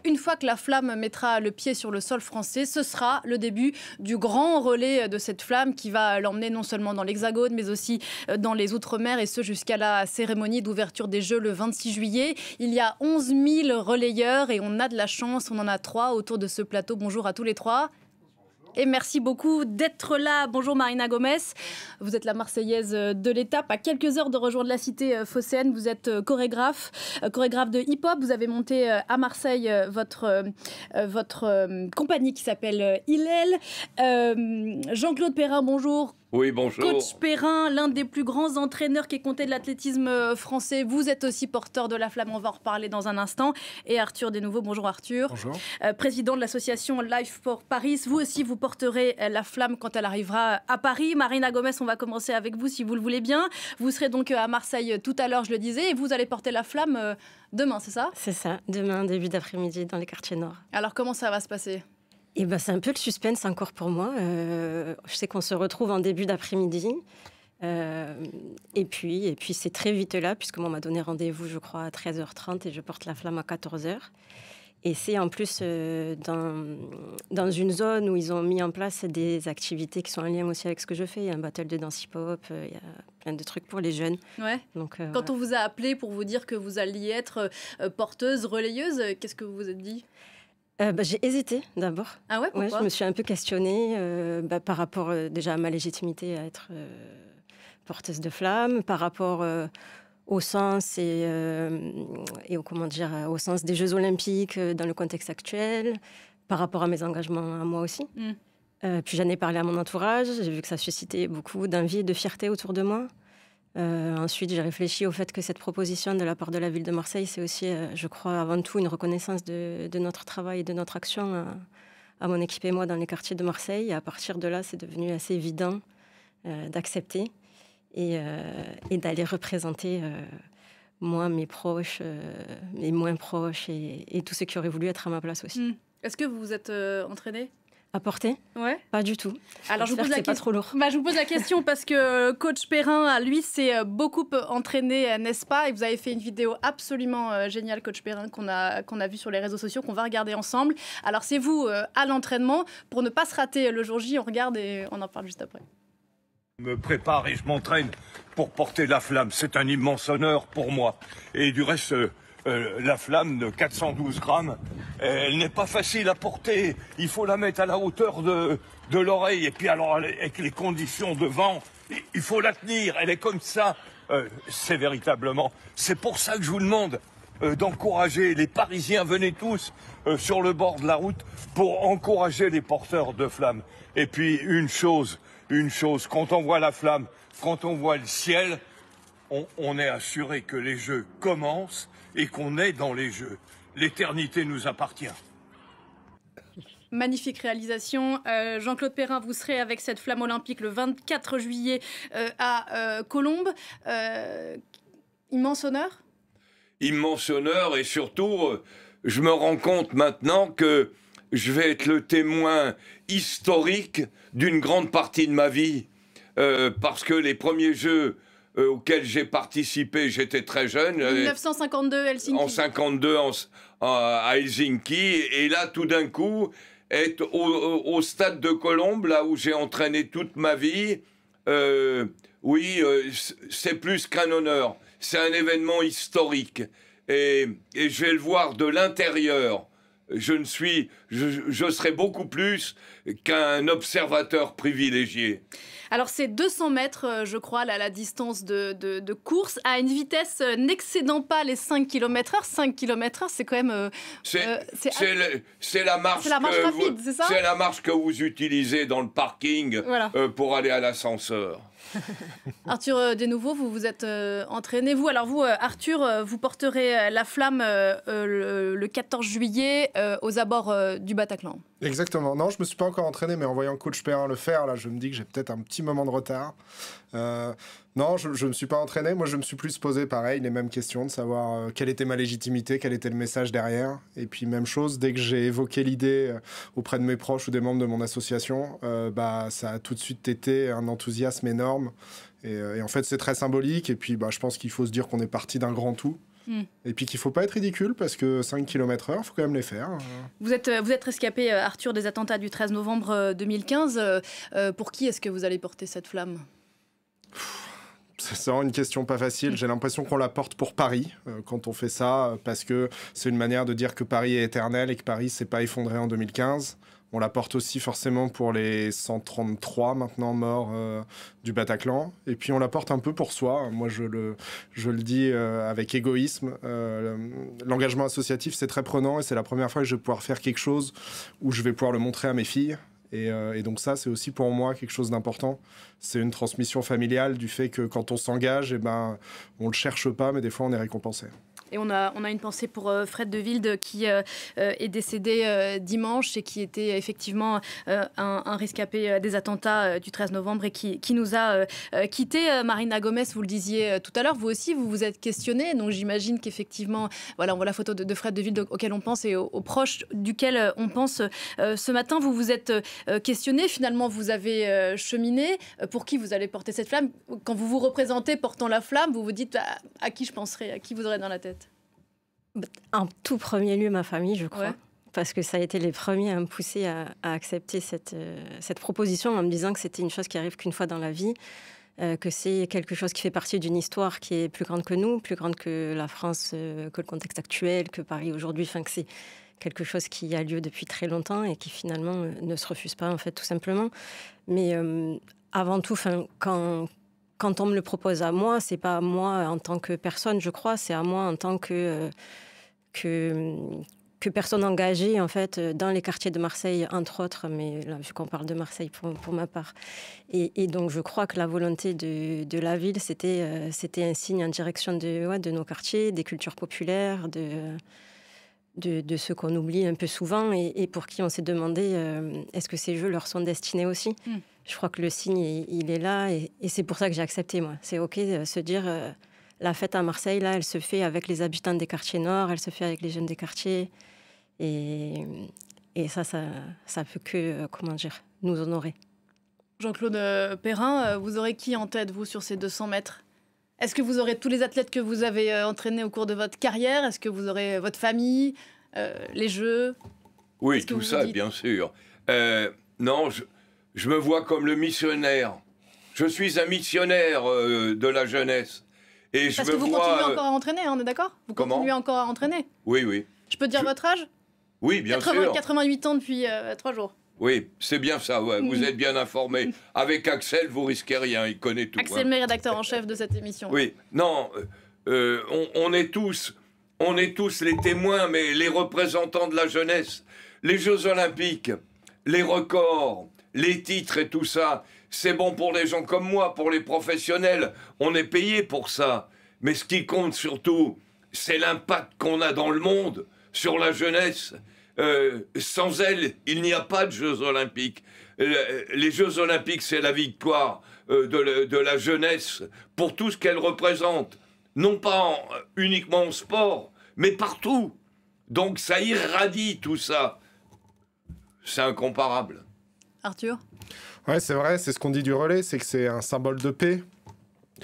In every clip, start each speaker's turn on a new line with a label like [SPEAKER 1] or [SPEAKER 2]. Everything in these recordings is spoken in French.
[SPEAKER 1] une fois que la flamme mettra le pied sur le sol français, ce sera le début du grand relais de cette flamme qui va l'emmener non seulement dans l'Hexagone, mais aussi dans les Outre-mer, et ce jusqu'à la cérémonie d'ouverture des Jeux le 26 juillet. Il y a 11 000 relayeurs et on a de la chance, on en a 3 autour de ce plateau. Bonjour à tous les 3. Et merci beaucoup d'être là. Bonjour Marina Gomez, vous êtes la Marseillaise de l'étape, à quelques heures de rejoindre la cité phocéenne. Vous êtes chorégraphe de hip-hop. Vous avez monté à Marseille votre compagnie qui s'appelle Hillel. Jean-Claude Perrin, bonjour.
[SPEAKER 2] Oui, bonjour.
[SPEAKER 1] Coach Perrin, l'un des plus grands entraîneurs qui est compté de l'athlétisme français. Vous êtes aussi porteur de la flamme, on va en reparler dans un instant. Et Arthur Desnouveaux, bonjour Arthur.
[SPEAKER 3] Bonjour.
[SPEAKER 1] Président de l'association Life for Paris. Vous aussi, vous porterez la flamme quand elle arrivera à Paris. Marina Gomez, on va commencer avec vous si vous le voulez bien. Vous serez donc à Marseille tout à l'heure, je le disais, et vous allez porter la flamme demain, c'est ça?
[SPEAKER 4] C'est ça, demain, début d'après-midi, dans les quartiers nord.
[SPEAKER 1] Alors, comment ça va se passer?
[SPEAKER 4] Et ben, c'est un peu le suspense encore pour moi. Je sais qu'on se retrouve en début d'après-midi. Et puis c'est très vite là, puisque moi, on m'a donné rendez-vous, je crois, à 13h30 et je porte la flamme à 14h. Et c'est en plus dans une zone où ils ont mis en place des activités qui sont en lien aussi avec ce que je fais. Il y a un battle de danse hip-hop, il y a plein de trucs pour les jeunes.
[SPEAKER 1] Ouais.
[SPEAKER 4] Donc,
[SPEAKER 1] quand on vous a appelé pour vous dire que vous alliez être porteuse, relayeuse, qu'est-ce que vous vous êtes dit?
[SPEAKER 4] J'ai hésité d'abord.
[SPEAKER 1] Ah ouais, pourquoi?
[SPEAKER 4] Je me suis un peu questionnée par rapport déjà à ma légitimité à être porteuse de flamme, par rapport au sens au sens des Jeux Olympiques dans le contexte actuel, par rapport à mes engagements à moi aussi. Puis j'en ai parlé à mon entourage, j'ai vu que ça suscitait beaucoup d'envie et de fierté autour de moi. Ensuite, j'ai réfléchi au fait que cette proposition de la part de la ville de Marseille, c'est aussi, je crois, avant tout une reconnaissance de notre travail et de notre action à mon équipe et moi dans les quartiers de Marseille. Et à partir de là, c'est devenu assez évident d'accepter et d'aller représenter moi, mes proches, mes moins proches et tous ceux qui auraient voulu être à ma place aussi.
[SPEAKER 1] Est-ce que vous vous êtes entraîné?
[SPEAKER 4] À porter?
[SPEAKER 1] Ouais.
[SPEAKER 4] Pas du tout.
[SPEAKER 1] Alors je vous pose
[SPEAKER 4] pas trop lourd.
[SPEAKER 1] Je vous pose la question parce que coach Perrin, lui, s'est beaucoup entraîné, n'est-ce pas? Et vous avez fait une vidéo absolument géniale, coach Perrin, qu'on a vue sur les réseaux sociaux, qu'on va regarder ensemble. Alors c'est vous à l'entraînement. Pour ne pas se rater le jour J, on regarde et on en parle juste après.
[SPEAKER 2] Je me prépare et je m'entraîne pour porter la flamme. C'est un immense honneur pour moi. Et du reste... la flamme de 412 grammes, elle n'est pas facile à porter. Il faut la mettre à la hauteur de l'oreille. Et puis alors, avec les conditions de vent, il faut la tenir. Elle est comme ça. C'est véritablement... C'est pour ça que je vous demande d'encourager les Parisiens. Venez tous sur le bord de la route pour encourager les porteurs de flammes. Et puis, une chose, quand on voit la flamme, quand on voit le ciel, on est assuré que les Jeux commencent et qu'on est dans les Jeux. L'éternité nous appartient.
[SPEAKER 1] Magnifique réalisation. Jean-Claude Perrin, vous serez avec cette flamme olympique le 24 juillet à Colombes. Immense honneur?
[SPEAKER 2] Immense honneur et surtout, je me rends compte maintenant que je vais être le témoin historique d'une grande partie de ma vie. Parce que les premiers Jeux auxquels j'ai participé, j'étais très jeune.
[SPEAKER 1] 1952, Helsinki.
[SPEAKER 2] En 52, à Helsinki. Et là, tout d'un coup, être au stade de Colombes, là où j'ai entraîné toute ma vie, c'est plus qu'un honneur. C'est un événement historique. Et je vais le voir de l'intérieur. Je serai beaucoup plus qu'un observateur privilégié.
[SPEAKER 1] Alors c'est 200 mètres, je crois, la distance de course, à une vitesse n'excédant pas les 5 km/h. 5 km/h, c'est quand même...
[SPEAKER 2] c'est la marche,
[SPEAKER 1] rapide, c'est ça?
[SPEAKER 2] C'est la marche que vous utilisez dans le parking pour aller à l'ascenseur.
[SPEAKER 1] Arthur Desnouveaux, vous vous êtes entraîné. Alors vous, Arthur, vous porterez la flamme le 14 juillet aux abords du Bataclan.
[SPEAKER 3] Exactement. Non, je me suis pas encore entraîné, mais en voyant coach Perrin le faire, là, je me dis que j'ai peut-être un petit moment de retard. Non, je me suis pas entraîné. Moi, je me suis plus posé, pareil, les mêmes questions, de savoir quelle était ma légitimité, quel était le message derrière. Et puis, même chose, dès que j'ai évoqué l'idée auprès de mes proches ou des membres de mon association, ça a tout de suite été un enthousiasme énorme. Et en fait, c'est très symbolique. Et puis, je pense qu'il faut se dire qu'on est parti d'un grand tout. Et puis qu'il ne faut pas être ridicule, parce que 5 km/h, il faut quand même les faire.
[SPEAKER 1] Vous êtes rescapé, Arthur, des attentats du 13 novembre 2015. Pour qui est-ce que vous allez porter cette flamme ?
[SPEAKER 3] C'est vraiment une question pas facile. J'ai l'impression qu'on la porte pour Paris quand on fait ça, parce que c'est une manière de dire que Paris est éternel et que Paris s'est pas effondré en 2015. On la porte aussi forcément pour les 133 maintenant morts du Bataclan. Et puis on la porte un peu pour soi. Moi, je le dis avec égoïsme. L'engagement associatif, c'est très prenant et c'est la première fois que je vais pouvoir faire quelque chose où je vais pouvoir le montrer à mes filles. Et donc ça, c'est aussi pour moi quelque chose d'important. C'est une transmission familiale du fait que quand on s'engage, on ne le cherche pas, mais des fois, on est récompensé.
[SPEAKER 1] Et on a une pensée pour Fred de Wilde qui est décédé dimanche et qui était effectivement un rescapé des attentats du 13 novembre et qui nous a quittés. Marina Gomez, vous le disiez tout à l'heure, vous aussi, vous vous êtes questionnée. Donc j'imagine qu'effectivement, voilà, on voit la photo de Fred de Wilde auquel on pense et aux proches duquel on pense ce matin. Vous vous êtes questionné, finalement vous avez cheminé. Pour qui vous allez porter cette flamme ? Quand vous vous représentez portant la flamme, vous vous dites à qui je penserai, à qui vous aurez dans la tête ?
[SPEAKER 4] En tout premier lieu, ma famille, je crois.
[SPEAKER 1] Ouais.
[SPEAKER 4] Parce que ça a été les premiers à me pousser à accepter cette proposition en me disant que c'était une chose qui arrive qu'une fois dans la vie, que c'est quelque chose qui fait partie d'une histoire qui est plus grande que nous, plus grande que la France, que le contexte actuel, que Paris aujourd'hui, que c'est quelque chose qui a lieu depuis très longtemps et qui finalement ne se refuse pas, en fait, tout simplement. Mais avant tout, quand on me le propose à moi, c'est pas à moi en tant que personne, je crois, c'est à moi en tant que personne engagée, en fait, dans les quartiers de Marseille, entre autres, mais là, vu qu'on parle de Marseille pour ma part. Et donc, je crois que la volonté de la ville, c'était un signe en direction de nos quartiers, des cultures populaires, de ceux qu'on oublie un peu souvent et pour qui on s'est demandé est-ce que ces jeux leur sont destinés aussi. Je crois que le signe, il est là et c'est pour ça que j'ai accepté, moi. C'est OK de se dire, la fête à Marseille, là, elle se fait avec les habitants des quartiers nord, elle se fait avec les jeunes des quartiers. Et ça peut que, nous honorer.
[SPEAKER 1] Jean-Claude Perrin, vous aurez qui en tête, vous, sur ces 200 mètres ? Est-ce que vous aurez tous les athlètes que vous avez entraînés au cours de votre carrière ? Est-ce que vous aurez votre famille, les jeux ?
[SPEAKER 2] Oui, tout ça, bien sûr. Non, je me vois comme le missionnaire. Je suis un missionnaire de la jeunesse. Et
[SPEAKER 1] parce que vous continuez encore à entraîner, on est d'accord ? Vous continuez encore à entraîner ?
[SPEAKER 2] Oui.
[SPEAKER 1] Je peux dire votre âge ?
[SPEAKER 2] Oui, bien sûr.
[SPEAKER 1] 88 ans depuis 3 jours.
[SPEAKER 2] Oui, c'est bien ça, ouais. Vous êtes bien informé. Avec Axel, vous risquez rien, il connaît tout.
[SPEAKER 1] Axel May, rédacteur en chef de cette émission.
[SPEAKER 2] Oui, non, on est tous les témoins, mais les représentants de la jeunesse. Les Jeux Olympiques, les records, les titres et tout ça, c'est bon pour les gens comme moi, pour les professionnels. On est payé pour ça. Mais ce qui compte surtout, c'est l'impact qu'on a dans le monde sur la jeunesse. Sans elle, il n'y a pas de Jeux Olympiques. Les Jeux Olympiques, c'est la victoire de la jeunesse pour tout ce qu'elle représente. Non pas uniquement en sport, mais partout. Donc ça irradie tout ça. C'est incomparable.
[SPEAKER 1] Arthur ?
[SPEAKER 3] Ouais, c'est vrai, c'est ce qu'on dit du relais, c'est que c'est un symbole de paix.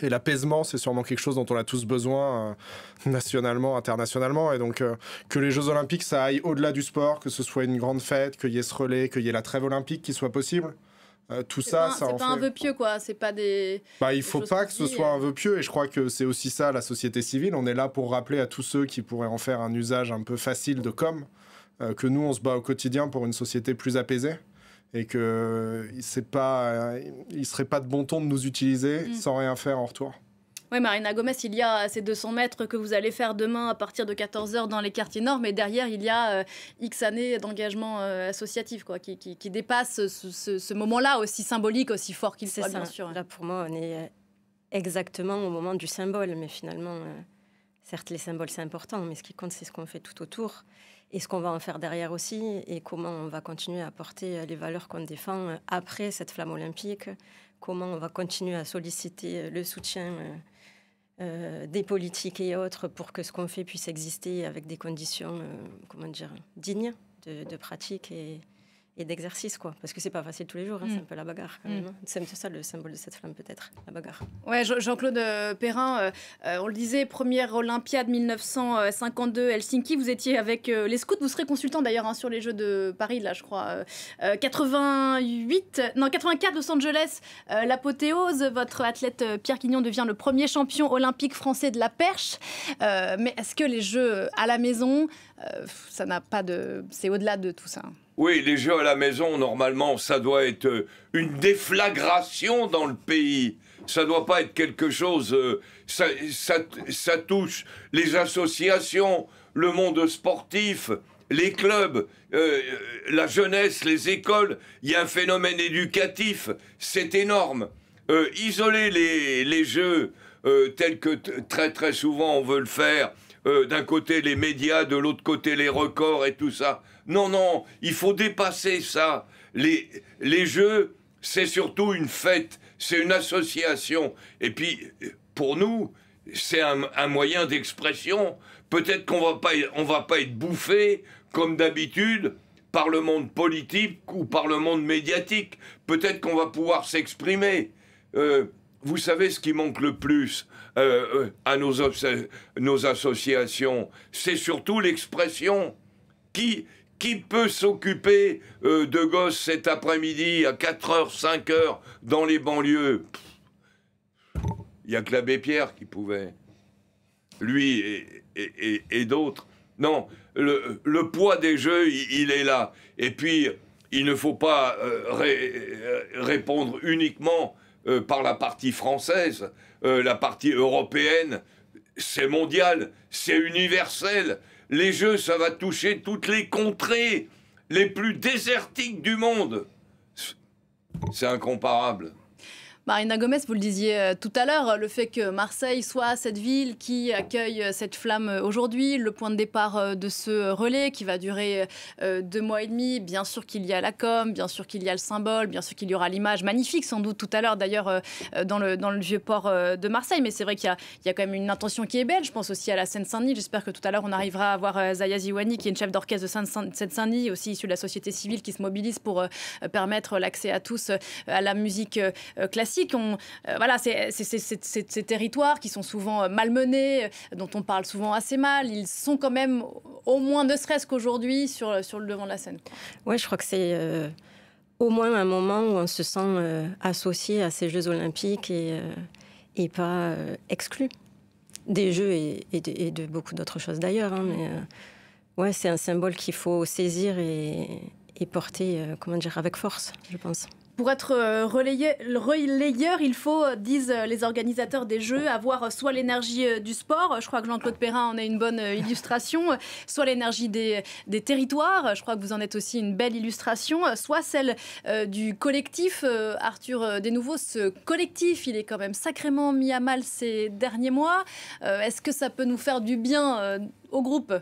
[SPEAKER 3] Et l'apaisement, c'est sûrement quelque chose dont on a tous besoin, nationalement, internationalement. Et donc, que les Jeux Olympiques, ça aille au-delà du sport, que ce soit une grande fête, qu'il y ait ce relais, qu'il y ait la trêve olympique qui soit possible. Tout ça, ça en fait...
[SPEAKER 1] C'est pas un vœu pieux, quoi. C'est pas des...
[SPEAKER 3] il faut pas que ce soit un vœu pieux. Et je crois que c'est aussi ça, la société civile. On est là pour rappeler à tous ceux qui pourraient en faire un usage un peu facile de com', que nous, on se bat au quotidien pour une société plus apaisée. Et que il serait pas de bon ton de nous utiliser sans rien faire en retour.
[SPEAKER 1] Oui, Marina Gomez, il y a ces 200 mètres que vous allez faire demain à partir de 14h dans les quartiers nord, mais derrière, il y a X années d'engagement associatif quoi, qui dépasse ce moment-là aussi symbolique, aussi fort qu'il soit, bien sûr.
[SPEAKER 4] Là, pour moi, on est exactement au moment du symbole, mais finalement, certes, les symboles, c'est important, mais ce qui compte, c'est ce qu'on fait tout autour. Et ce qu'on va en faire derrière aussi, et comment on va continuer à porter les valeurs qu'on défend après cette flamme olympique, comment on va continuer à solliciter le soutien des politiques et autres pour que ce qu'on fait puisse exister avec des conditions dignes de pratique et et d'exercice, quoi. Parce que c'est pas facile tous les jours, c'est un peu la bagarre, quand même. C'est ça le symbole de cette flamme, peut-être, la bagarre.
[SPEAKER 1] Ouais, Jean-Claude Perrin, on le disait, première Olympiade 1952, Helsinki, vous étiez avec les scouts, vous serez consultant d'ailleurs sur les Jeux de Paris, là, je crois. 84, Los Angeles, l'apothéose, votre athlète Pierre Quignon devient le premier champion olympique français de la perche. Mais est-ce que les Jeux à la maison, ça n'a pas de... C'est au-delà de tout ça.
[SPEAKER 2] Oui, les Jeux à la maison, normalement, ça doit être une déflagration dans le pays. Ça doit pas être quelque chose... ça touche les associations, le monde sportif, les clubs, la jeunesse, les écoles. Il y a un phénomène éducatif, c'est énorme. Isoler les Jeux tels que très très souvent on veut le faire, d'un côté les médias, de l'autre côté les records et tout ça. Non, il faut dépasser ça. Les Jeux, c'est surtout une fête, c'est une association. Et puis, pour nous, c'est un moyen d'expression. Peut-être qu'on va pas être bouffé, comme d'habitude, par le monde politique ou par le monde médiatique. Peut-être qu'on va pouvoir s'exprimer. Vous savez ce qui manque le plus à nos associations, c'est surtout l'expression. Qui peut s'occuper de gosses cet après-midi à 4h, 5h dans les banlieues? Il n'y a que l'abbé Pierre qui pouvait. Lui et d'autres. Non, le poids des Jeux, il est là. Et puis, il ne faut pas répondre uniquement par la partie française. La partie européenne, c'est mondial, c'est universel. Les Jeux, ça va toucher toutes les contrées les plus désertiques du monde. C'est incomparable.
[SPEAKER 1] Marina Gomez, vous le disiez tout à l'heure, le fait que Marseille soit cette ville qui accueille cette flamme aujourd'hui, le point de départ de ce relais qui va durer 2 mois et demi. Bien sûr qu'il y a la com, bien sûr qu'il y a le symbole, bien sûr qu'il y aura l'image magnifique, sans doute tout à l'heure d'ailleurs dans le vieux port de Marseille. Mais c'est vrai qu'il y a quand même une intention qui est belle. Je pense aussi à la Seine-Saint-Denis. J'espère que tout à l'heure on arrivera à voir Zaya Ziwani, qui est une chef d'orchestre de Seine-Saint-Denis, aussi issue de la société civile, qui se mobilise pour permettre l'accès à tous à la musique classique. Voilà, ces territoires qui sont souvent malmenés, dont on parle souvent assez mal, ils sont quand même, au moins ne serait-ce qu'aujourd'hui, sur le devant de la scène.
[SPEAKER 4] Oui, je crois que c'est au moins un moment où on se sent associé à ces Jeux olympiques et pas exclu des Jeux et de beaucoup d'autres choses d'ailleurs. Mais ouais, c'est un symbole qu'il faut saisir et porter avec force, je pense.
[SPEAKER 1] Pour être relayeur, il faut, disent les organisateurs des Jeux, avoir soit l'énergie du sport, je crois que Jean-Claude Perrin en est une bonne illustration, soit l'énergie des territoires, je crois que vous en êtes aussi une belle illustration, soit celle du collectif. Arthur Desnouveaux, ce collectif, il est quand même sacrément mis à mal ces derniers mois. Est-ce que ça peut nous faire du bien au groupe ?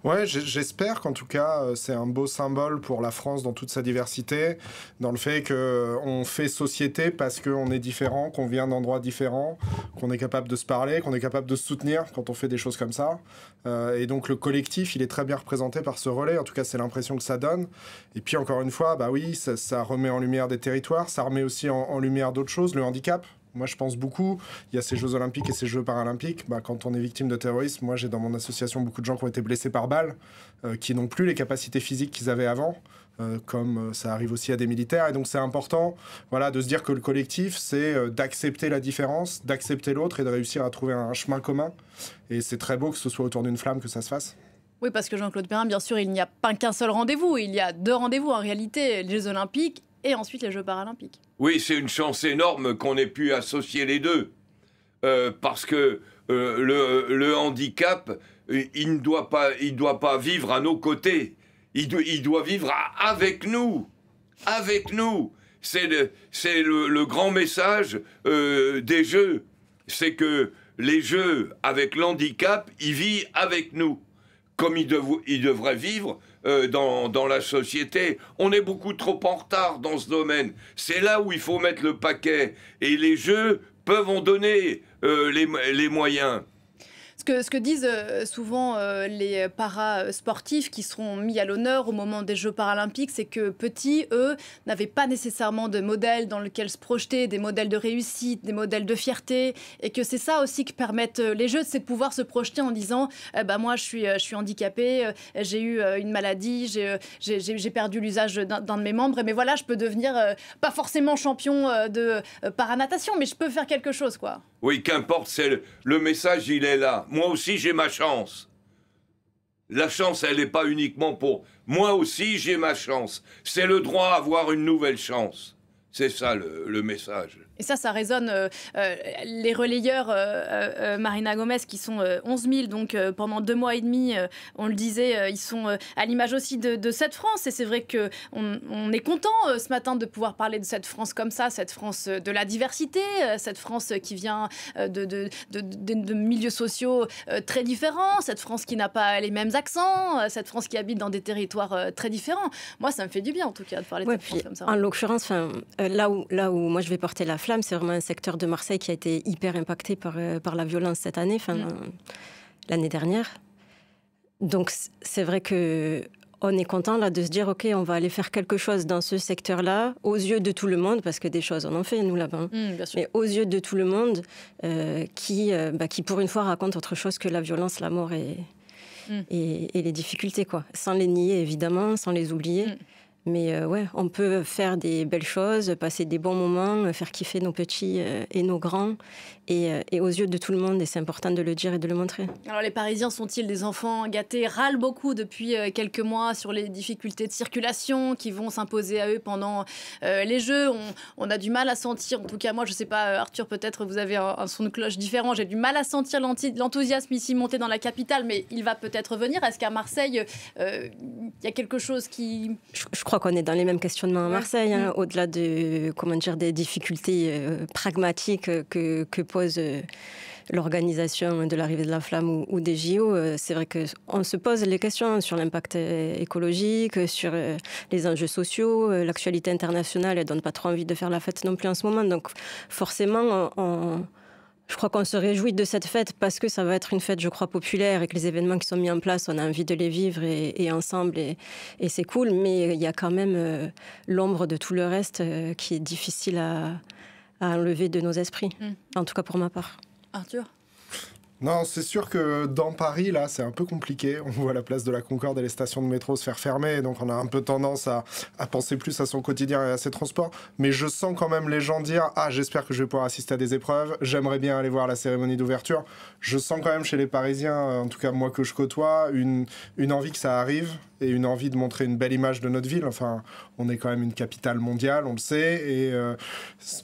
[SPEAKER 3] Ouais, j'espère qu'en tout cas, c'est un beau symbole pour la France dans toute sa diversité, dans le fait qu'on fait société parce qu'on est différent, qu'on vient d'endroits différents, qu'on est capable de se parler, qu'on est capable de se soutenir quand on fait des choses comme ça. Et donc le collectif, il est très bien représenté par ce relais, en tout cas c'est l'impression que ça donne. Et puis encore une fois, bah oui, ça remet en lumière des territoires, ça remet aussi en lumière d'autres choses, le handicap. Moi, je pense beaucoup, il y a ces Jeux Olympiques et ces Jeux Paralympiques. Quand on est victime de terrorisme, moi, j'ai dans mon association beaucoup de gens qui ont été blessés par balles, qui n'ont plus les capacités physiques qu'ils avaient avant, comme ça arrive aussi à des militaires. Et donc, c'est important de se dire que le collectif, c'est d'accepter la différence, d'accepter l'autre et de réussir à trouver un chemin commun. Et c'est très beau que ce soit autour d'une flamme que ça se fasse.
[SPEAKER 1] Oui, parce que Jean-Claude Perrin, bien sûr, il n'y a pas qu'un seul rendez-vous. Il y a 2 rendez-vous, en réalité, les Jeux Olympiques et ensuite les Jeux Paralympiques.
[SPEAKER 2] Oui, c'est une chance énorme qu'on ait pu associer les deux. Parce que le handicap, il ne doit pas vivre à nos côtés. Il doit vivre avec nous. Avec nous. C'est le grand message des Jeux. C'est que les Jeux, avec l'handicap, ils vivent avec nous. Comme ils devraient vivre dans la société. On est beaucoup trop en retard dans ce domaine. C'est là où il faut mettre le paquet. Et les Jeux peuvent en donner les moyens.
[SPEAKER 1] Ce Ce que disent souvent les para-sportifs qui seront mis à l'honneur au moment des Jeux paralympiques, c'est que petits, eux, n'avaient pas nécessairement de modèle dans lequel se projeter, des modèles de réussite, des modèles de fierté, et que c'est ça aussi que permettent les Jeux, c'est de pouvoir se projeter en disant moi je suis handicapé, j'ai eu une maladie, j'ai perdu l'usage d'un de mes membres, mais voilà, je peux devenir pas forcément champion de paranatation, mais je peux faire quelque chose, quoi.
[SPEAKER 5] Oui, qu'importe, le message, il est là. Moi aussi, j'ai ma chance. La chance, elle n'est pas uniquement pour... Moi aussi, j'ai ma chance. C'est le droit à avoir une nouvelle chance. C'est ça, le message.
[SPEAKER 1] Et ça résonne. Les relayeurs, Marina Gomez, qui sont 11 000, donc pendant 2 mois et demi, on le disait, ils sont à l'image aussi de cette France. Et c'est vrai qu'on est content ce matin de pouvoir parler de cette France comme ça, cette France de la diversité, cette France qui vient de milieux sociaux très différents, cette France qui n'a pas les mêmes accents, cette France qui habite dans des territoires très différents. Moi, ça me fait du bien, en tout cas, de parler de cette France comme ça.
[SPEAKER 4] En l'occurrence, là où moi je vais porter la flamme, c'est vraiment un secteur de Marseille qui a été hyper impacté par la violence cette année, l'année dernière. Donc c'est vrai que on est content là de se dire ok, on va aller faire quelque chose dans ce secteur-là aux yeux de tout le monde, parce que des choses on en fait nous là-bas, mais aux yeux de tout le monde qui pour une fois raconte autre chose que la violence, la mort et les difficultés, quoi, sans les nier évidemment, sans les oublier. Mais on peut faire des belles choses, passer des bons moments, faire kiffer nos petits et nos grands, et aux yeux de tout le monde, et c'est important de le dire et de le montrer.
[SPEAKER 1] Alors les Parisiens sont-ils des enfants gâtés? Râlent beaucoup depuis quelques mois sur les difficultés de circulation qui vont s'imposer à eux pendant les Jeux. On a du mal à sentir, en tout cas moi je sais pas, Arthur, peut-être vous avez un son de cloche différent, j'ai du mal à sentir l'enthousiasme ici monter dans la capitale, mais il va peut-être venir. Est-ce qu'à Marseille, il y a quelque chose qui...
[SPEAKER 4] Je crois qu'on est dans les mêmes questionnements à Marseille, au-delà de, des difficultés pragmatiques que pose l'organisation de l'arrivée de la flamme ou des JO. C'est vrai qu'on se pose les questions sur l'impact écologique, sur les enjeux sociaux. L'actualité internationale, elle donne pas trop envie de faire la fête non plus en ce moment. Donc forcément, je crois qu'on se réjouit de cette fête parce que ça va être une fête, je crois, populaire, et que les événements qui sont mis en place, on a envie de les vivre et ensemble, et c'est cool. Mais il y a quand même l'ombre de tout le reste qui est difficile à enlever de nos esprits, en tout cas pour ma part.
[SPEAKER 1] Arthur ?
[SPEAKER 3] Non, c'est sûr que dans Paris, là, c'est un peu compliqué. On voit la place de la Concorde et les stations de métro se faire fermer, donc on a un peu tendance à penser plus à son quotidien et à ses transports. Mais je sens quand même les gens dire « Ah, j'espère que je vais pouvoir assister à des épreuves, j'aimerais bien aller voir la cérémonie d'ouverture ». Je sens quand même chez les Parisiens, en tout cas moi que je côtoie, une envie que ça arrive et une envie de montrer une belle image de notre ville. Enfin, on est quand même une capitale mondiale, on le sait, et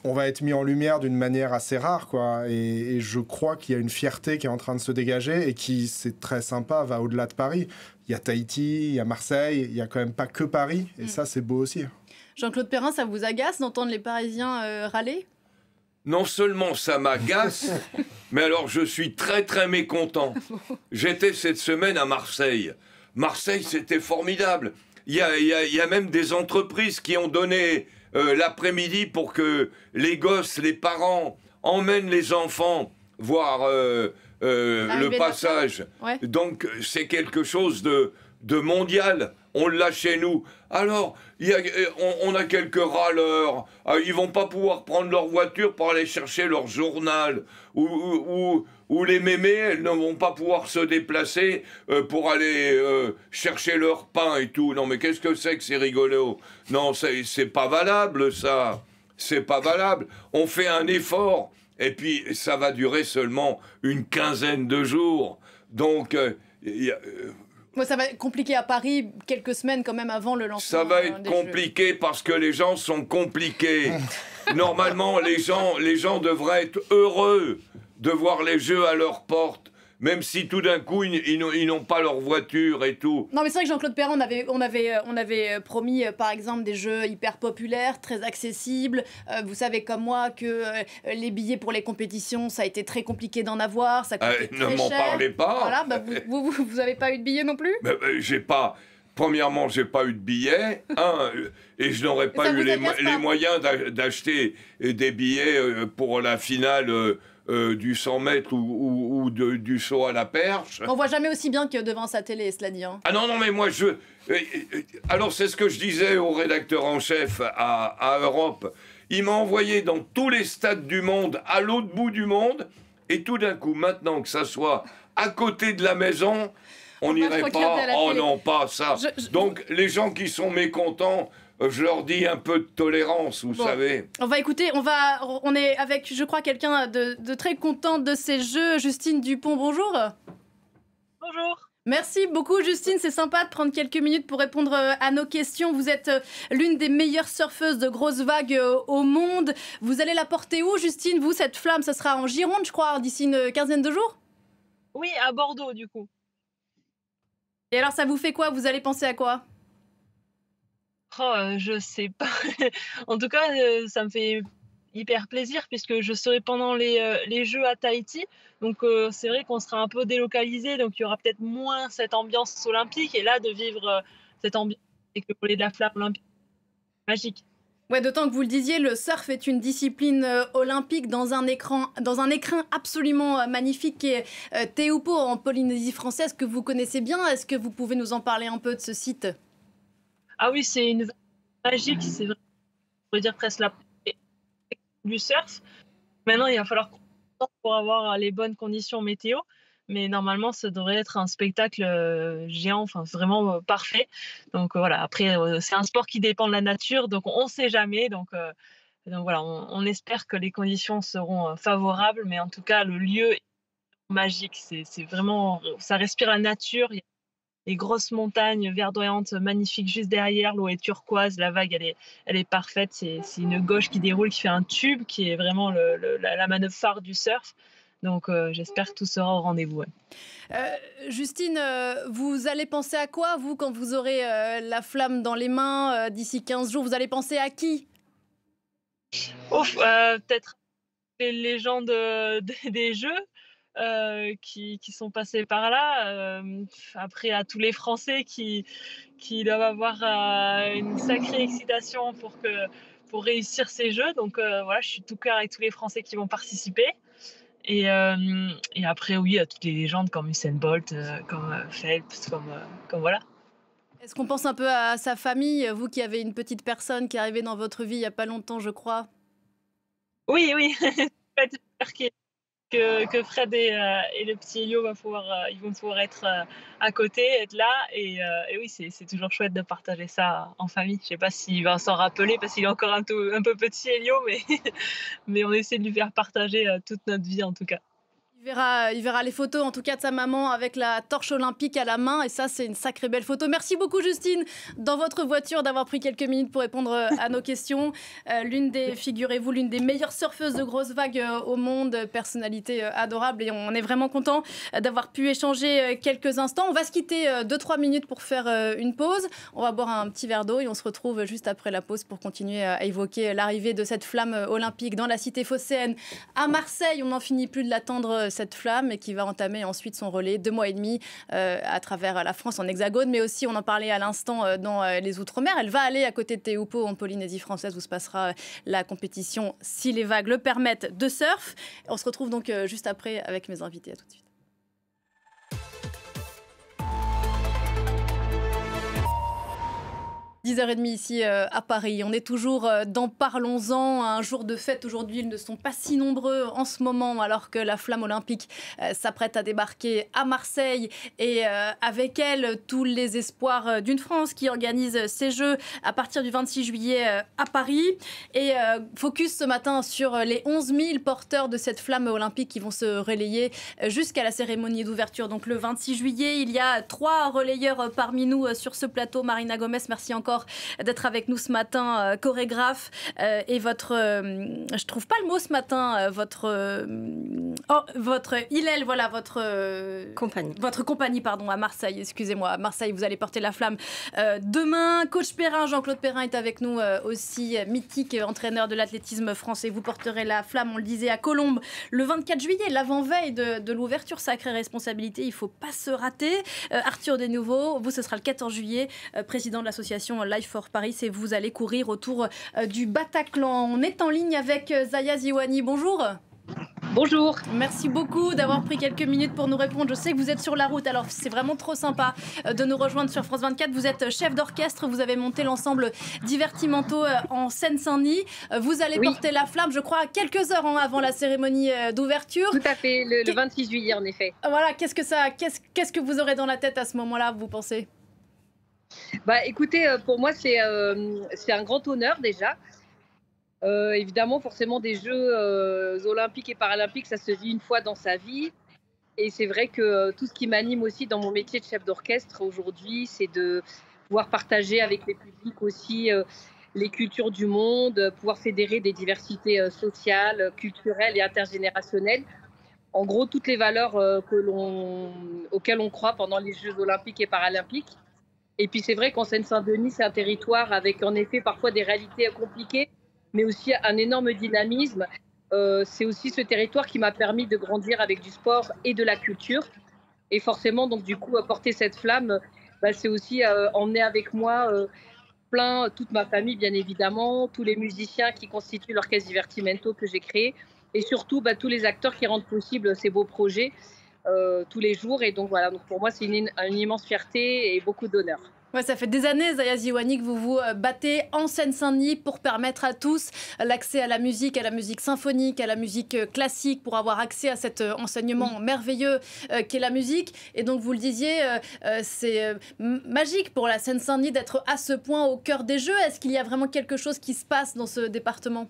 [SPEAKER 3] on va être mis en lumière d'une manière assez rare, quoi. Et je crois qu'il y a une fierté qui est en train de se dégager et qui, c'est très sympa, va au-delà de Paris. Il y a Tahiti, il y a Marseille, il y a quand même pas que Paris, et ça, c'est beau aussi.
[SPEAKER 1] Jean-Claude Perrin, ça vous agace d'entendre les Parisiens râler ?
[SPEAKER 5] Non seulement ça m'agace, mais alors je suis très très mécontent. J'étais cette semaine à Marseille. Marseille, c'était formidable. Il y a même des entreprises qui ont donné l'après-midi pour que les gosses, les parents emmènent les enfants voir le passage. Ouais. Donc c'est quelque chose de mondial. On l'a chez nous. Alors, on a quelques râleurs. Ils vont pas pouvoir prendre leur voiture pour aller chercher leur journal. Ou les mémés, elles ne vont pas pouvoir se déplacer pour aller chercher leur pain et tout. Non, mais qu'est-ce que c'est rigolo? Non, c'est pas valable, ça. C'est pas valable. On fait un effort. Et puis, ça va durer seulement une quinzaine de jours. Donc,
[SPEAKER 1] ça va être compliqué à Paris, quelques semaines quand même avant le lancement.
[SPEAKER 5] Ça va être compliqué parce que les gens sont compliqués. Normalement, les gens devraient être heureux de voir les Jeux à leur porte, même si tout d'un coup, ils n'ont pas leur voiture et tout.
[SPEAKER 1] Non, mais c'est vrai que Jean-Claude Perrin, on avait promis, par exemple, des Jeux hyper populaires, très accessibles. Vous savez comme moi que les billets pour les compétitions, ça a été très compliqué d'en avoir, ça coûtait très cher.
[SPEAKER 5] Ne m'en parlez pas.
[SPEAKER 1] Voilà, vous avez pas eu de billets non plus?
[SPEAKER 5] Premièrement, j'ai pas eu de billets, et je n'aurais pas eu les moyens d'acheter des billets pour la finale du 100 mètres ou du saut à la perche.
[SPEAKER 1] On voit jamais aussi bien que devant sa télé, cela dit. Hein.
[SPEAKER 5] Ah non, mais moi, alors, c'est ce que je disais au rédacteur en chef à Europe. Il m'a envoyé dans tous les stades du monde, à l'autre bout du monde, et tout d'un coup, maintenant que ça soit à côté de la maison, on n'irait pas. Oh non, pas ça. Donc, les gens qui sont mécontents, je leur dis un peu de tolérance, vous savez.
[SPEAKER 1] On va écouter, on est avec, je crois, quelqu'un de très content de ces jeux. Justine Dupont, bonjour.
[SPEAKER 6] Bonjour.
[SPEAKER 1] Merci beaucoup, Justine. C'est sympa de prendre quelques minutes pour répondre à nos questions. Vous êtes l'une des meilleures surfeuses de grosses vagues au monde. Vous allez la porter où, Justine? Vous, cette flamme, ça sera en Gironde, je crois, d'ici une quinzaine de jours?
[SPEAKER 6] Oui, à Bordeaux, du coup.
[SPEAKER 1] Et alors, ça vous fait quoi? Vous allez penser à quoi?
[SPEAKER 6] Je sais pas. En tout cas, ça me fait hyper plaisir puisque je serai pendant les Jeux à Tahiti. Donc, c'est vrai qu'on sera un peu délocalisé. Donc, il y aura peut-être moins cette ambiance olympique. Et là, de vivre cette ambiance avec le volet de la flamme olympique, magique.
[SPEAKER 1] Ouais, d'autant que vous le disiez, le surf est une discipline olympique dans un écrin absolument magnifique qui est Teupo en Polynésie française, que vous connaissez bien. Est-ce que vous pouvez nous en parler un peu de ce site?
[SPEAKER 6] Ah oui, c'est une magique, c'est vrai, on pourrait dire presque la du surf. Maintenant, il va falloir pour avoir les bonnes conditions météo, mais normalement, ça devrait être un spectacle géant, enfin vraiment parfait. Donc voilà, après, c'est un sport qui dépend de la nature, donc on ne sait jamais. Donc voilà, on espère que les conditions seront favorables, mais en tout cas, le lieu est magique. C'est vraiment, ça respire la nature. Il y a les grosses montagnes verdoyantes magnifiques juste derrière, l'eau est turquoise, la vague elle est parfaite, c'est une gauche qui déroule, qui fait un tube, qui est vraiment la manœuvre phare du surf. Donc j'espère que tout sera au rendez-vous. Ouais.
[SPEAKER 1] Justine, vous allez penser à quoi, vous, quand vous aurez la flamme dans les mains d'ici 15 jours? Vous allez penser à qui?
[SPEAKER 6] Peut-être les légendes des Jeux. Qui sont passés par là. Après, à tous les Français qui doivent avoir une sacrée excitation pour réussir ces Jeux. Donc voilà, je suis tout cœur avec tous les Français qui vont participer. Et après, oui, à toutes les légendes comme Usain Bolt, comme Phelps, comme voilà.
[SPEAKER 1] Est-ce qu'on pense un peu à sa famille, vous qui avez une petite personne qui est arrivée dans votre vie il n'y a pas longtemps, je crois?
[SPEAKER 6] Oui. J'espère que Fred et le petit Elio ils vont pouvoir être à côté, être là. Et oui, c'est toujours chouette de partager ça en famille. Je ne sais pas s'il va s'en rappeler parce qu'il est encore un peu petit, Elio, mais on essaie de lui faire partager toute notre vie en tout cas.
[SPEAKER 1] Il verra les photos, en tout cas, de sa maman avec la torche olympique à la main. Et ça, c'est une sacrée belle photo. Merci beaucoup, Justine, dans votre voiture, d'avoir pris quelques minutes pour répondre à nos questions. Figurez-vous, l'une des meilleures surfeuses de grosses vagues au monde. Personnalité adorable. Et on est vraiment content d'avoir pu échanger quelques instants. On va se quitter 2-3 minutes pour faire une pause. On va boire un petit verre d'eau et on se retrouve juste après la pause pour continuer à évoquer l'arrivée de cette flamme olympique dans la cité phocéenne à Marseille. On n'en finit plus de l'attendre, cette flamme, et qui va entamer ensuite son relais 2 mois et demi à travers la France en hexagone, mais aussi, on en parlait à l'instant, dans les Outre-mer. Elle va aller à côté de Teupo en Polynésie française où se passera la compétition, si les vagues le permettent, de surf. On se retrouve donc juste après avec mes invités. À tout de suite. 10h30 ici à Paris. On est toujours dans Parlons-en, un jour de fête. Aujourd'hui, ils ne sont pas si nombreux en ce moment, alors que la flamme olympique s'apprête à débarquer à Marseille. Et avec elle, tous les espoirs d'une France qui organise ces Jeux à partir du 26 juillet à Paris. Et focus ce matin sur les 11 000 porteurs de cette flamme olympique qui vont se relayer jusqu'à la cérémonie d'ouverture. Donc le 26 juillet, il y a 3 relayeurs parmi nous sur ce plateau. Marina Gomez, merci encore d'être avec nous ce matin, chorégraphe, et votre, je trouve pas le mot ce matin, votre Hillel, voilà, votre compagnie, pardon, à Marseille, excusez-moi, à Marseille, vous allez porter la flamme demain. Coach Perrin, Jean-Claude Perrin est avec nous aussi, mythique entraîneur de l'athlétisme français. Vous porterez la flamme, on le disait, à Colombes le 24 juillet, l'avant-veille de l'ouverture. Sacrée responsabilité, il faut pas se rater. Arthur Desnouveaux, vous, ce sera le 14 juillet, président de l'association Life for Paris, et vous allez courir autour du Bataclan. On est en ligne avec Zaya Ziouani. Bonjour.
[SPEAKER 7] Bonjour.
[SPEAKER 1] Merci beaucoup d'avoir pris quelques minutes pour nous répondre. Je sais que vous êtes sur la route, alors c'est vraiment trop sympa de nous rejoindre sur France 24. Vous êtes chef d'orchestre, vous avez monté l'ensemble Divertimento en Seine-Saint-Denis. Vous allez porter la flamme, je crois, à quelques heures avant la cérémonie d'ouverture.
[SPEAKER 7] Tout à fait, le 26 juillet en effet.
[SPEAKER 1] Voilà, qu'est-ce que vous aurez dans la tête à ce moment-là, vous pensez ?
[SPEAKER 7] Écoutez, pour moi c'est un grand honneur déjà. Évidemment, forcément, des Jeux olympiques et paralympiques, ça se vit une fois dans sa vie. Et c'est vrai que tout ce qui m'anime aussi dans mon métier de chef d'orchestre aujourd'hui, c'est de pouvoir partager avec les publics aussi les cultures du monde, pouvoir fédérer des diversités sociales, culturelles et intergénérationnelles. En gros, toutes les valeurs auxquelles on croit pendant les Jeux olympiques et paralympiques. Et puis c'est vrai qu'en Seine-Saint-Denis, c'est un territoire avec en effet parfois des réalités compliquées, mais aussi un énorme dynamisme. C'est aussi ce territoire qui m'a permis de grandir avec du sport et de la culture. Et forcément, donc du coup, porter cette flamme, c'est aussi emmener avec moi toute ma famille, bien évidemment, tous les musiciens qui constituent l'orchestre Divertimento que j'ai créé, et surtout tous les acteurs qui rendent possible ces beaux projets tous les jours. Et donc voilà, donc pour moi, c'est une immense fierté et beaucoup d'honneur.
[SPEAKER 1] Ouais, ça fait des années, Zaya Ziwani, que vous vous battez en Seine-Saint-Denis pour permettre à tous l'accès à la musique symphonique, à la musique classique, pour avoir accès à cet enseignement merveilleux qu'est la musique. Et donc, vous le disiez, c'est magique pour la Seine-Saint-Denis d'être à ce point au cœur des Jeux. Est-ce qu'il y a vraiment quelque chose qui se passe dans ce département ?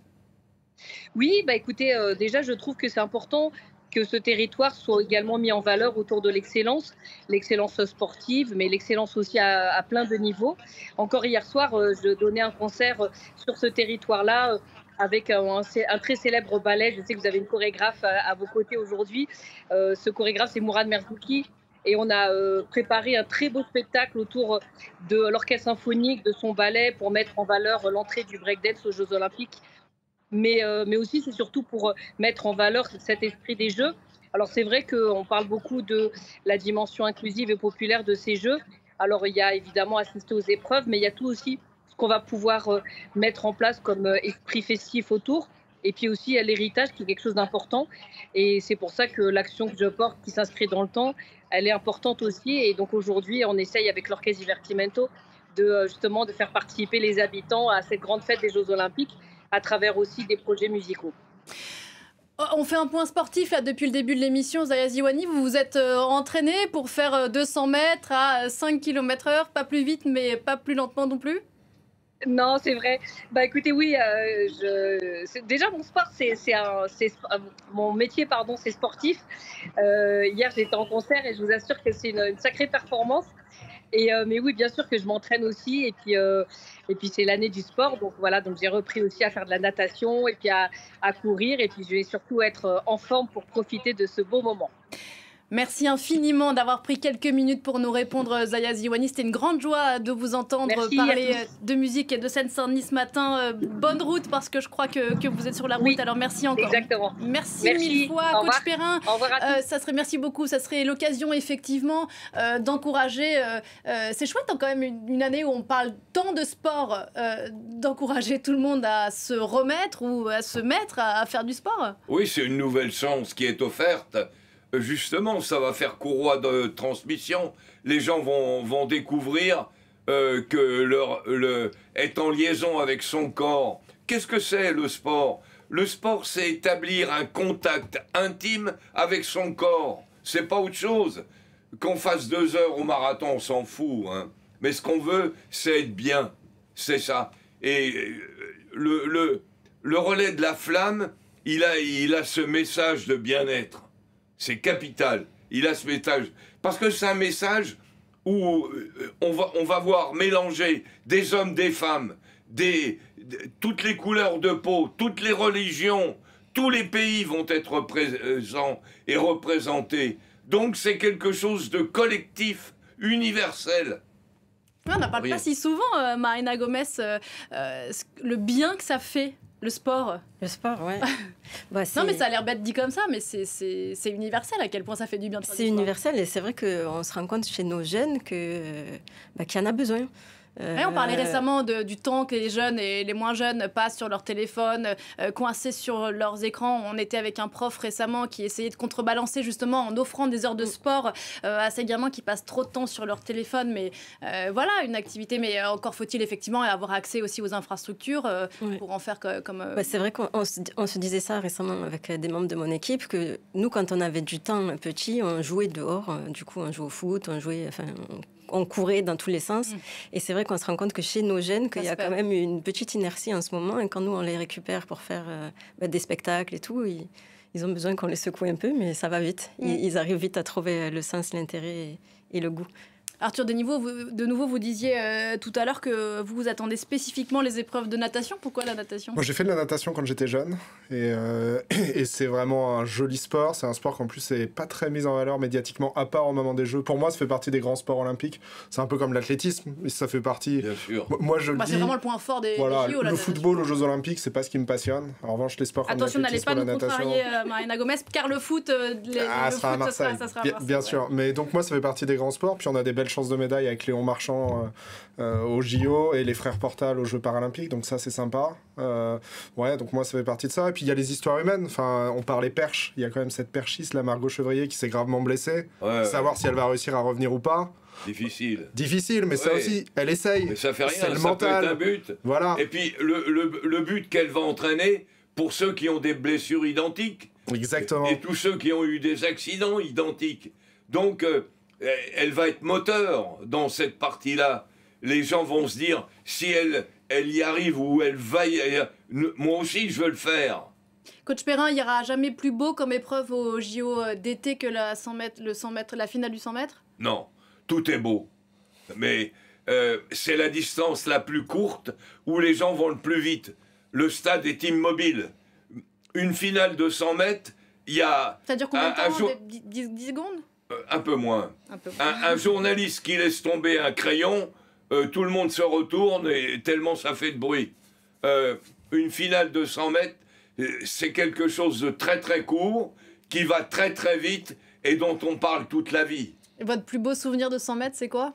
[SPEAKER 7] Oui, écoutez, déjà, je trouve que c'est important que ce territoire soit également mis en valeur autour de l'excellence sportive, mais l'excellence aussi à plein de niveaux. Encore hier soir, je donnais un concert sur ce territoire-là avec un très célèbre ballet. Je sais que vous avez une chorégraphe à vos côtés aujourd'hui. Ce chorégraphe, c'est Mourad Merzouki. Et on a préparé un très beau spectacle autour de l'orchestre symphonique, de son ballet, pour mettre en valeur l'entrée du breakdance aux Jeux Olympiques. Mais aussi, c'est surtout pour mettre en valeur cet esprit des Jeux. Alors, c'est vrai qu'on parle beaucoup de la dimension inclusive et populaire de ces Jeux. Alors, il y a évidemment assister aux épreuves, mais il y a tout aussi ce qu'on va pouvoir mettre en place comme esprit festif autour. Et puis aussi, il y a l'héritage qui est quelque chose d'important. Et c'est pour ça que l'action que je porte, qui s'inscrit dans le temps, elle est importante aussi. Et donc, aujourd'hui, on essaye avec l'orchestre Divertimento justement de faire participer les habitants à cette grande fête des Jeux Olympiques, à travers aussi des projets musicaux.
[SPEAKER 1] On fait un point sportif là, depuis le début de l'émission. Zaya Ziwani, vous vous êtes entraîné pour faire 200 mètres à 5 km/h, pas plus vite mais pas plus lentement non plus ?
[SPEAKER 7] Non, c'est vrai. Écoutez, oui, déjà mon sport, mon métier, c'est sportif. Hier, j'étais en concert et je vous assure que c'est une sacrée performance. Mais oui, bien sûr que je m'entraîne aussi. Et puis c'est l'année du sport. Donc voilà, donc j'ai repris aussi à faire de la natation et puis à courir. Et puis je vais surtout être en forme pour profiter de ce beau moment.
[SPEAKER 1] Merci infiniment d'avoir pris quelques minutes pour nous répondre, Zaya Ziwani. C'était une grande joie de vous entendre parler de musique et de Seine-Saint-Denis ce matin. Bonne route, parce que je crois que vous êtes sur la route. Oui, alors merci encore.
[SPEAKER 7] Exactement.
[SPEAKER 1] Merci mille fois, Coach Perrin.
[SPEAKER 7] Au revoir à tous.
[SPEAKER 1] Merci beaucoup. Ça serait l'occasion, effectivement, d'encourager. C'est chouette, quand même, une année où on parle tant de sport, d'encourager tout le monde à se remettre ou à se mettre à faire du sport.
[SPEAKER 5] Oui, c'est une nouvelle chance qui est offerte. Justement, ça va faire courroie de transmission. Les gens vont découvrir que être en liaison avec son corps. Qu'est-ce que c'est le sport ? Le sport, c'est établir un contact intime avec son corps. C'est pas autre chose. Qu'on fasse 2 heures au marathon, on s'en fout. Hein. Mais ce qu'on veut, c'est être bien. C'est ça. Et le relais de la flamme, il a ce message de bien-être. C'est capital. Il a ce message. Parce que c'est un message où on va voir mélanger des hommes, des femmes, toutes les couleurs de peau, toutes les religions, tous les pays vont être présents et représentés. Donc c'est quelque chose de collectif, universel.
[SPEAKER 1] On n'en parle pas si souvent, Marina Gomez, le bien que ça fait. Le sport,
[SPEAKER 4] ouais.
[SPEAKER 1] Non, mais ça a l'air bête dit comme ça, mais c'est universel à quel point ça fait du bien.
[SPEAKER 4] C'est universel, et c'est vrai qu'on se rend compte chez nos jeunes qu'il y en a besoin.
[SPEAKER 1] On parlait récemment du temps que les jeunes et les moins jeunes passent sur leur téléphone, coincés sur leurs écrans. On était avec un prof récemment qui essayait de contrebalancer justement en offrant des heures de sport à ces gamins qui passent trop de temps sur leur téléphone. Mais voilà, une activité. Mais encore faut-il effectivement avoir accès aussi aux infrastructures pour en faire comme...
[SPEAKER 4] C'est vrai qu'on se disait ça récemment avec des membres de mon équipe, que nous, quand on avait du temps petit, on jouait dehors. Du coup, on jouait au foot, on courait dans tous les sens. Et c'est vrai qu'on se rend compte que chez nos jeunes, qu'il y a quand même une petite inertie en ce moment. Et quand nous, on les récupère pour faire des spectacles et tout, ils ont besoin qu'on les secoue un peu, mais ça va vite. Ils arrivent vite à trouver le sens, l'intérêt et le goût.
[SPEAKER 1] Arthur, de nouveau, vous disiez tout à l'heure que vous attendez spécifiquement les épreuves de natation. Pourquoi la natation ?
[SPEAKER 3] Moi, j'ai fait de la natation quand j'étais jeune. Et c'est vraiment un joli sport. C'est un sport qu'en plus, c'est pas très mis en valeur médiatiquement, à part au moment des Jeux. Pour moi, ça fait partie des grands sports olympiques. C'est un peu comme l'athlétisme, mais ça fait partie...
[SPEAKER 5] Bien sûr.
[SPEAKER 3] Moi, je le dis...
[SPEAKER 1] C'est vraiment le point fort des JO.
[SPEAKER 3] Le football aux Jeux olympiques, c'est pas ce qui me passionne. En revanche, les sports comme
[SPEAKER 1] l'athlétisme,
[SPEAKER 3] l'athlétisme ou la natation...
[SPEAKER 1] Attention, n'allez pas nous contrarier Marina Gomez, car le foot,
[SPEAKER 3] ça sera à Marseille.
[SPEAKER 1] Ça sera à Marseille.
[SPEAKER 3] Bien sûr. Mais donc, moi, ça fait partie des grands sports. Puis on a des belles chances de médailles avec Léon Marchand aux JO et les frères Portal aux Jeux paralympiques, donc ça c'est sympa. Donc moi ça fait partie de ça. Et puis il y a les histoires humaines, on parlait perche, il y a quand même cette perchiste, la Margot Chevrier, qui s'est gravement blessée, savoir si elle va réussir à revenir ou pas. Difficile, mais ça aussi, elle essaye.
[SPEAKER 5] Mais ça fait rien,
[SPEAKER 3] c'est le
[SPEAKER 5] ça
[SPEAKER 3] mental.
[SPEAKER 5] peut être un but.
[SPEAKER 3] Voilà.
[SPEAKER 5] Et puis le but qu'elle va entraîner, pour ceux qui ont des blessures identiques,
[SPEAKER 3] exactement,
[SPEAKER 5] et tous ceux qui ont eu des accidents identiques. Donc elle va être moteur dans cette partie-là. Les gens vont se dire, si elle y arrive ou elle va moi aussi je veux le faire.
[SPEAKER 1] Coach Perrin, il n'y aura jamais plus beau comme épreuve au JO d'été que la 100 mètres, la finale du 100 mètres ?
[SPEAKER 5] Non, tout est beau. Mais c'est la distance la plus courte où les gens vont le plus vite. Le stade est immobile. Une finale de 100 mètres, il y a...
[SPEAKER 1] Ça dure combien de temps 10 secondes ?
[SPEAKER 5] Un peu moins. Un journaliste qui laisse tomber un crayon, tout le monde se retourne et tellement ça fait de bruit. Une finale de 100 mètres, c'est quelque chose de très très court, qui va très très vite et dont on parle toute la vie.
[SPEAKER 1] Et votre plus beau souvenir de 100 mètres, c'est quoi ?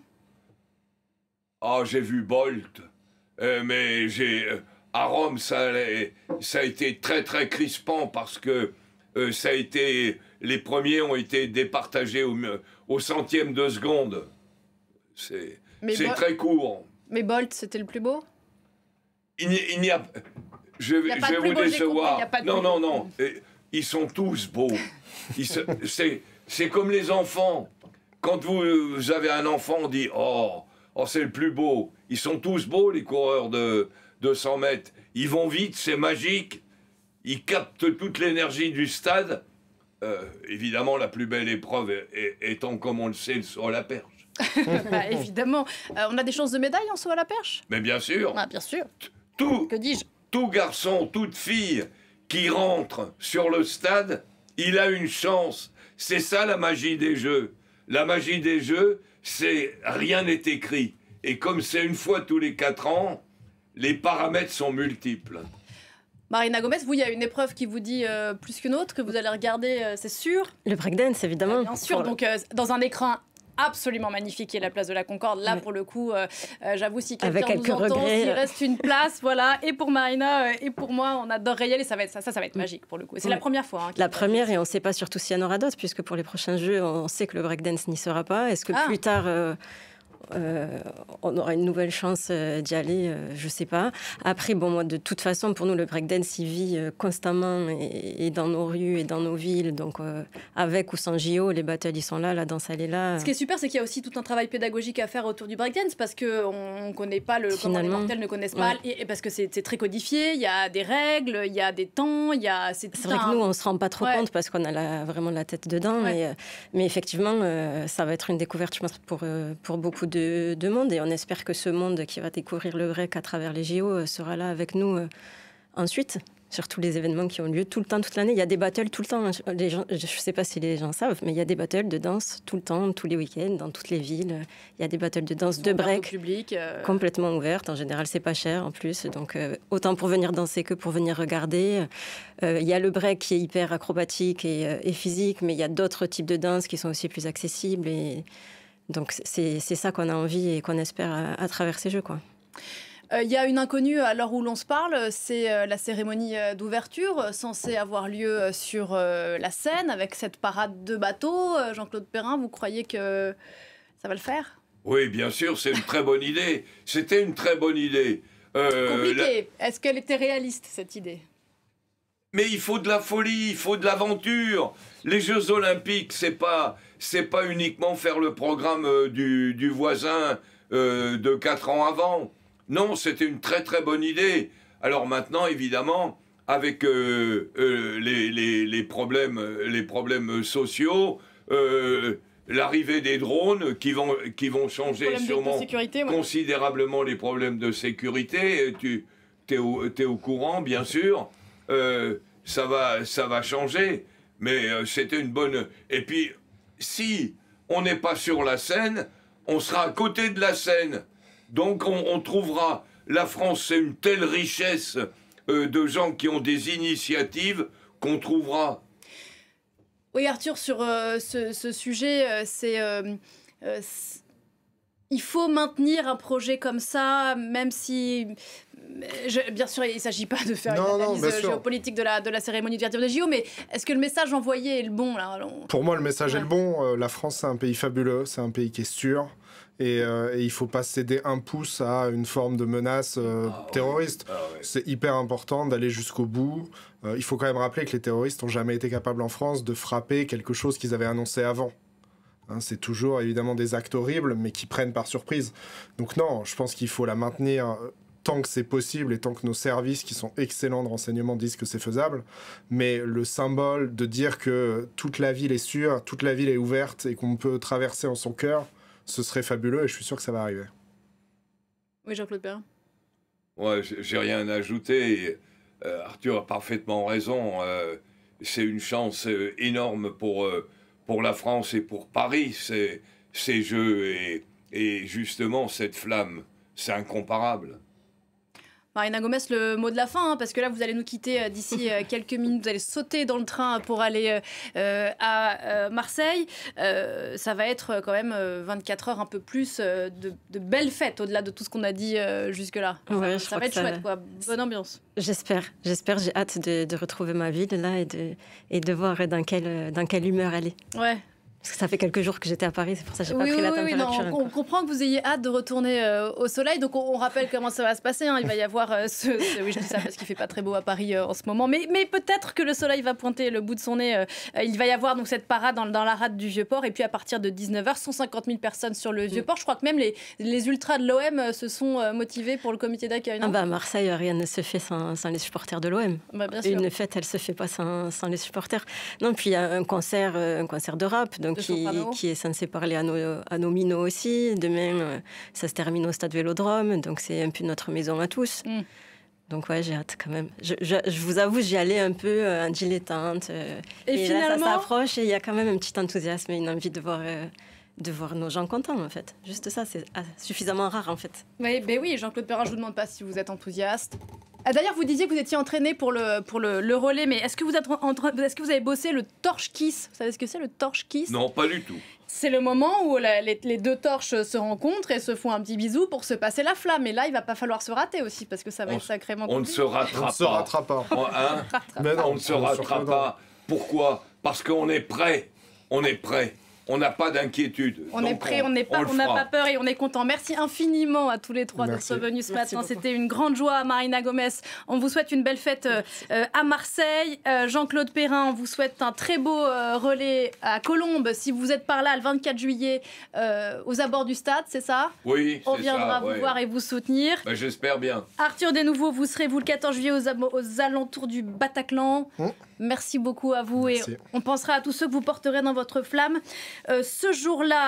[SPEAKER 5] J'ai vu Bolt, mais à Rome, ça a été très très crispant parce que ça a été... Les premiers ont été départagés au centième de seconde. C'est très court.
[SPEAKER 1] Mais Bolt, c'était le plus beau ?
[SPEAKER 5] Je vais vous décevoir. Non. Ils sont tous beaux. C'est comme les enfants. Quand vous avez un enfant, on dit « Oh, c'est le plus beau ». Ils sont tous beaux, les coureurs de 100 mètres. Ils vont vite, c'est magique. Ils captent toute l'énergie du stade. Évidemment, la plus belle épreuve étant, comme on le sait, le saut à la perche.
[SPEAKER 1] Évidemment. On a des chances de médaille en saut à la perche ?
[SPEAKER 5] Mais bien sûr.
[SPEAKER 1] Bien sûr.
[SPEAKER 5] Que
[SPEAKER 1] dis-je ?
[SPEAKER 5] Tout garçon, toute fille qui rentre sur le stade, il a une chance. C'est ça la magie des Jeux. La magie des Jeux, c'est rien n'est écrit. Et comme c'est une fois tous les 4 ans, les paramètres sont multiples.
[SPEAKER 1] Marina Gomez, vous, il y a une épreuve qui vous dit plus qu'une autre, que vous allez regarder, c'est sûr ?
[SPEAKER 4] Le breakdance, évidemment.
[SPEAKER 1] Bien sûr, donc dans un écran absolument magnifique qui est la place de la Concorde. Là, pour le coup, j'avoue, si quelqu'un nous entend, s'il reste une place, voilà. Et pour Marina et pour moi, on adorerait y aller. Ça va être magique pour le coup. C'est la première fois.
[SPEAKER 4] La première, et on ne sait pas surtout s'il y en aura d'autres, puisque pour les prochains Jeux, on sait que le breakdance n'y sera pas. Est-ce que plus tard... on aura une nouvelle chance d'y aller, je sais pas. Après, moi, de toute façon, pour nous, le breakdance, il vit constamment et dans nos rues et dans nos villes. Donc, avec ou sans JO, les battles, ils sont là, la danse, elle est là.
[SPEAKER 1] Ce qui est super, c'est qu'il y a aussi tout un travail pédagogique à faire autour du breakdance parce qu'on ne connaît pas comment les mortels ne connaissent pas, et parce que c'est très codifié, il y a des règles, il y a des temps,
[SPEAKER 4] c'est vrai que nous, on ne se rend pas trop compte parce qu'on a vraiment la tête dedans. Mais effectivement, ça va être une découverte, je pense, pour beaucoup de monde, et on espère que ce monde qui va découvrir le break à travers les JO sera là avec nous ensuite, sur tous les événements qui ont lieu tout le temps, toute l'année. Il y a des battles tout le temps. Les gens, je ne sais pas si les gens savent, mais il y a des battles de danse tout le temps, tous les week-ends, dans toutes les villes. Il y a des battles de danse de break
[SPEAKER 1] public,
[SPEAKER 4] complètement ouvertes. En général, c'est pas cher en plus. Donc, autant pour venir danser que pour venir regarder. Il y a le break qui est hyper acrobatique et physique, mais il y a d'autres types de danse qui sont aussi plus accessibles. Et Donc c'est ça qu'on a envie et qu'on espère à travers ces Jeux, quoi.
[SPEAKER 1] Il y a une inconnue à l'heure où l'on se parle, c'est la cérémonie d'ouverture censée avoir lieu sur la Seine avec cette parade de bateaux. Jean-Claude Perrin, vous croyez que ça va le faire ?
[SPEAKER 5] Oui, bien sûr, c'est une très bonne idée. C'était une très bonne idée.
[SPEAKER 1] Compliqué. Est-ce qu'elle était réaliste, cette idée ?
[SPEAKER 5] Mais il faut de la folie, il faut de l'aventure. Les Jeux Olympiques, c'est pas uniquement faire le programme du voisin de 4 ans avant. Non, c'était une très très bonne idée. Alors maintenant, évidemment, avec les problèmes sociaux, l'arrivée des drones qui vont changer sûrement considérablement les problèmes de sécurité. T'es au courant, bien sûr. Ça va changer, mais c'était une bonne... Et puis, si on n'est pas sur la Seine, on sera à côté de la Seine. Donc on trouvera... La France, c'est une telle richesse de gens qui ont des initiatives qu'on trouvera.
[SPEAKER 1] Oui, Arthur, sur ce sujet, il faut maintenir un projet comme ça, même si... bien sûr, il ne s'agit pas de faire une analyse géopolitique de la cérémonie d'ouverture des JO, mais est-ce que le message envoyé est le bon là ?
[SPEAKER 3] Pour moi, le message est le bon. La France, c'est un pays fabuleux, c'est un pays qui est sûr. Et il ne faut pas céder un pouce à une forme de menace terroriste.
[SPEAKER 5] Ouais.
[SPEAKER 3] C'est hyper important d'aller jusqu'au bout. Il faut quand même rappeler que les terroristes n'ont jamais été capables en France de frapper quelque chose qu'ils avaient annoncé avant. C'est toujours évidemment des actes horribles, mais qui prennent par surprise. Donc non, je pense qu'il faut la maintenir tant que c'est possible et tant que nos services, qui sont excellents de renseignement, disent que c'est faisable. Mais le symbole de dire que toute la ville est sûre, toute la ville est ouverte et qu'on peut traverser en son cœur, ce serait fabuleux et je suis sûr que ça va arriver.
[SPEAKER 1] Oui, Jean-Claude Perrin.
[SPEAKER 5] Ouais, j'ai rien à ajouter. Arthur a parfaitement raison. C'est une chance énorme pour la France et pour Paris, ces Jeux. Et justement, cette flamme, c'est incomparable.
[SPEAKER 1] Marina Gomes, le mot de la fin, parce que là, vous allez nous quitter d'ici quelques minutes. Vous allez sauter dans le train pour aller à Marseille. Ça va être quand même 24 heures, un peu plus de belles fêtes, au-delà de tout ce qu'on a dit jusque-là.
[SPEAKER 4] Ouais,
[SPEAKER 1] ça va être chouette, quoi. Bonne ambiance.
[SPEAKER 4] J'espère. J'ai hâte de retrouver ma ville là et de voir dans quelle humeur elle est.
[SPEAKER 1] Ouais.
[SPEAKER 4] Parce que ça fait quelques jours que j'étais à Paris, c'est pour ça que j'ai pas pris la température.
[SPEAKER 1] Non, on comprend que vous ayez hâte de retourner au soleil, donc on rappelle comment ça va se passer. Il va y avoir oui, je dis ça parce qu'il fait pas très beau à Paris en ce moment, mais peut-être que le soleil va pointer le bout de son nez. Il va y avoir donc cette parade dans la rade du Vieux-Port, et puis à partir de 19h, 150 000 personnes sur le Vieux-Port. Je crois que même les ultras de l'OM se sont motivés pour le comité d'accueil.
[SPEAKER 4] À Marseille, rien ne se fait sans les supporters de l'OM.
[SPEAKER 1] Bien sûr.
[SPEAKER 4] Une fête, elle se fait pas sans les supporters. Non, puis il y a un concert de rap, donc qui est censé parler à nos minots aussi. Demain, ça se termine au stade Vélodrome, donc c'est un peu notre maison à tous. Donc ouais, j'ai hâte quand même. Je vous avoue, j'y allais un peu en dilettante. Et finalement, là, ça s'approche et il y a quand même un petit enthousiasme et une envie de voir nos gens contents, en fait. Juste ça, c'est suffisamment rare, en fait.
[SPEAKER 1] Oui, Jean-Claude Perrin, je ne vous demande pas si vous êtes enthousiaste. D'ailleurs, vous disiez que vous étiez entraîné pour le relais, mais est-ce que vous avez bossé le torche kiss ? Vous savez ce que c'est, le torche kiss ?
[SPEAKER 5] Non, pas du tout.
[SPEAKER 1] C'est le moment où les deux torches se rencontrent et se font un petit bisou pour se passer la flamme. Et là, il va pas falloir se rater aussi, parce que ça va être sacrément compliqué.
[SPEAKER 5] On ne se ratera pas. On ne se ratera pas. Pourquoi ? Parce qu'on est prêt. On est prêt. On n'a pas d'inquiétude.
[SPEAKER 1] On est prêt, on n'a pas peur et on est content. Merci infiniment à tous les trois d'être venus ce matin. C'était une grande joie, Marina Gomes. On vous souhaite une belle fête à Marseille. Jean-Claude Perrin, on vous souhaite un très beau relais à Colombes. Si vous êtes par là le 24 juillet aux abords du stade, c'est ça ?
[SPEAKER 5] Oui, c'est ça.
[SPEAKER 1] On viendra vous voir et vous soutenir.
[SPEAKER 5] J'espère bien.
[SPEAKER 1] Arthur Desnouveaux, vous serez le 14 juillet aux alentours du Bataclan. Merci beaucoup à vous. Merci. Et on pensera à tous ceux que vous porterez dans votre flamme. Ce jour-là,